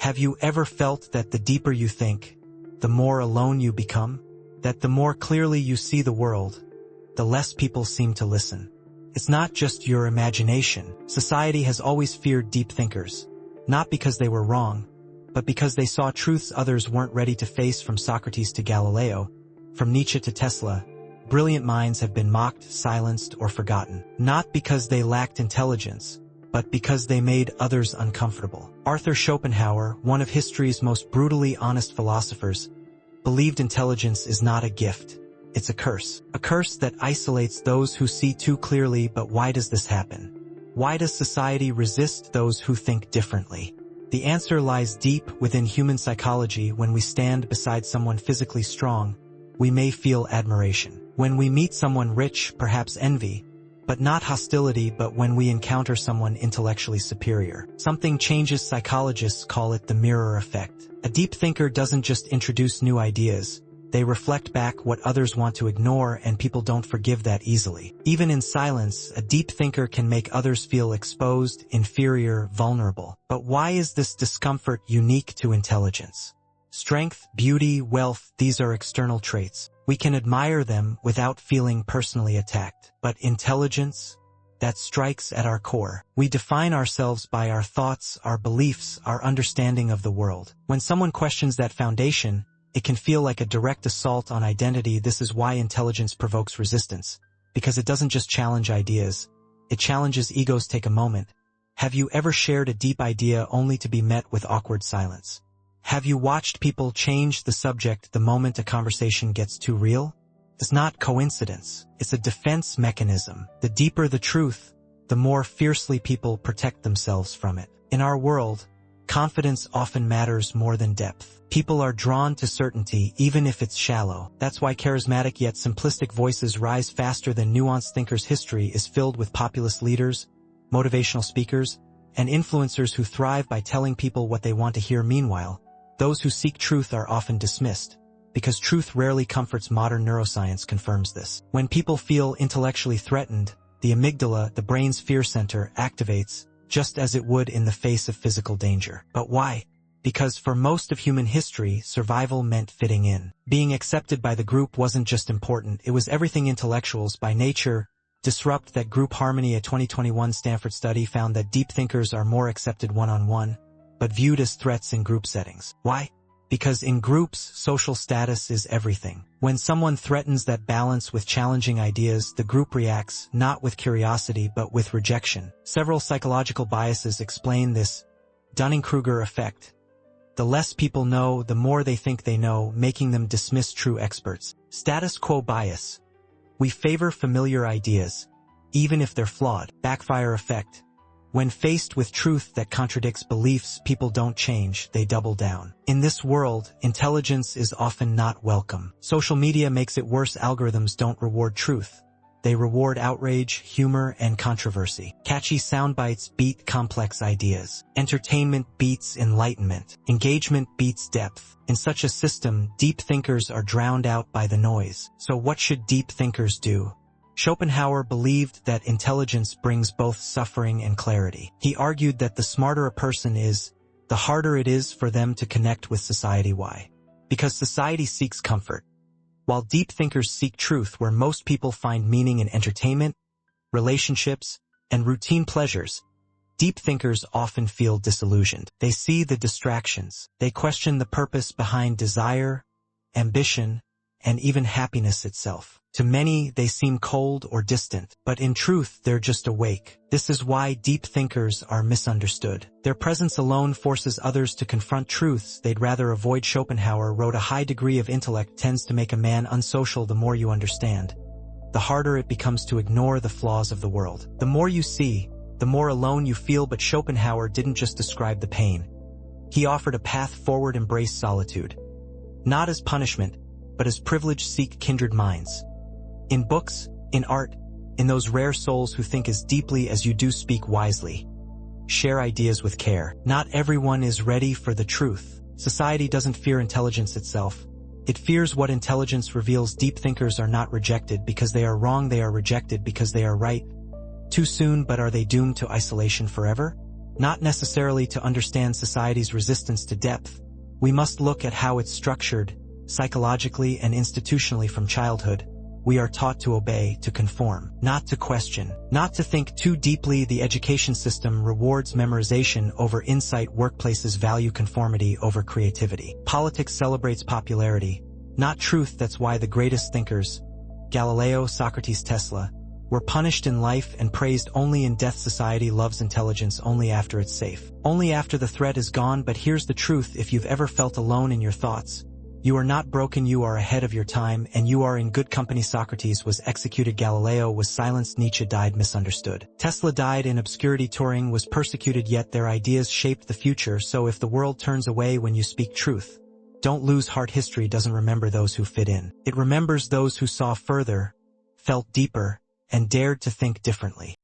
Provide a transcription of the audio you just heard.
Have you ever felt that the deeper you think, the more alone you become? That the more clearly you see the world, the less people seem to listen? It's not just your imagination. Society has always feared deep thinkers, not because they were wrong, but because they saw truths others weren't ready to face. From Socrates to Galileo, from Nietzsche to Tesla, brilliant minds have been mocked, silenced, or forgotten, not because they lacked intelligence, but because they made others uncomfortable. Arthur Schopenhauer, one of history's most brutally honest philosophers, believed intelligence is not a gift, it's a curse that isolates those who see too clearly. But why does this happen? Why does society resist those who think differently? The answer lies deep within human psychology. When we stand beside someone physically strong, we may feel admiration. When we meet someone rich, perhaps envy, but not hostility. But when we encounter someone intellectually superior, something changes. Psychologists call it the mirror effect. A deep thinker doesn't just introduce new ideas, they reflect back what others want to ignore, and people don't forgive that easily. Even in silence, a deep thinker can make others feel exposed, inferior, vulnerable. But why is this discomfort unique to intelligence? Strength, beauty, wealth, these are external traits. We can admire them without feeling personally attacked. But intelligence, that strikes at our core. We define ourselves by our thoughts, our beliefs, our understanding of the world. When someone questions that foundation, it can feel like a direct assault on identity. This is why intelligence provokes resistance, because it doesn't just challenge ideas, it challenges egos. Take a moment. Have you ever shared a deep idea only to be met with awkward silence? Have you watched people change the subject the moment a conversation gets too real? It's not coincidence. It's a defense mechanism. The deeper the truth, the more fiercely people protect themselves from it. In our world, confidence often matters more than depth. People are drawn to certainty even if it's shallow. That's why charismatic yet simplistic voices rise faster than nuanced thinkers. History is filled with populist leaders, motivational speakers, and influencers who thrive by telling people what they want to hear. Meanwhile, those who seek truth are often dismissed, because truth rarely comforts. Modern neuroscience confirms this. When people feel intellectually threatened, the amygdala, the brain's fear center, activates, just as it would in the face of physical danger. But why? Because for most of human history, survival meant fitting in. Being accepted by the group wasn't just important, it was everything. Intellectuals, by nature, disrupt that group harmony. A 2021 Stanford study found that deep thinkers are more accepted one-on-one, but viewed as threats in group settings. Why? Because in groups, social status is everything. When someone threatens that balance with challenging ideas, the group reacts, not with curiosity but with rejection. Several psychological biases explain this. Dunning-Kruger effect. The less people know, the more they think they know, making them dismiss true experts. Status quo bias. We favor familiar ideas, even if they're flawed. Backfire effect. When faced with truth that contradicts beliefs, people don't change, they double down. In this world, intelligence is often not welcome. Social media makes it worse. Algorithms don't reward truth. They reward outrage, humor, and controversy. Catchy soundbites beat complex ideas. Entertainment beats enlightenment. Engagement beats depth. In such a system, deep thinkers are drowned out by the noise. So what should deep thinkers do? Schopenhauer believed that intelligence brings both suffering and clarity. He argued that the smarter a person is, the harder it is for them to connect with society. Why? Because society seeks comfort, while deep thinkers seek truth. Where most people find meaning in entertainment, relationships, and routine pleasures, deep thinkers often feel disillusioned. They see the distractions. They question the purpose behind desire, ambition, and even happiness itself. To many, they seem cold or distant, but in truth, they're just awake. This is why deep thinkers are misunderstood. Their presence alone forces others to confront truths they'd rather avoid. Schopenhauer wrote, a high degree of intellect tends to make a man unsocial. The more you understand, the harder it becomes to ignore the flaws of the world. The more you see, the more alone you feel. But Schopenhauer didn't just describe the pain. He offered a path forward. Embrace solitude, not as punishment, but as privilege. Seek kindred minds. In books, in art, in those rare souls who think as deeply as you do. Speak wisely. Share ideas with care. Not everyone is ready for the truth. Society doesn't fear intelligence itself. It fears what intelligence reveals. Deep thinkers are not rejected because they are wrong, they are rejected because they are right. Too soon, but are they doomed to isolation forever? not necessarily to understand society's resistance to depth. We must look at how it's structured, psychologically and institutionally from childhood. We are taught to obey, to conform, not to question, not to think too deeply. The education system rewards memorization over insight. Workplaces value conformity over creativity. Politics celebrates popularity, not truth. That's why the greatest thinkers, Galileo, Socrates, Tesla, were punished in life and praised only in death. Society loves intelligence only after it's safe, only after the threat is gone. But here's the truth: if you've ever felt alone in your thoughts, you are not broken, you are ahead of your time, and you are in good company. Socrates was executed. Galileo was silenced. Nietzsche died misunderstood. Tesla died in obscurity. Turing was persecuted, yet their ideas shaped the future. So if the world turns away when you speak truth, don't lose heart. History doesn't remember those who fit in. It remembers those who saw further, felt deeper, and dared to think differently.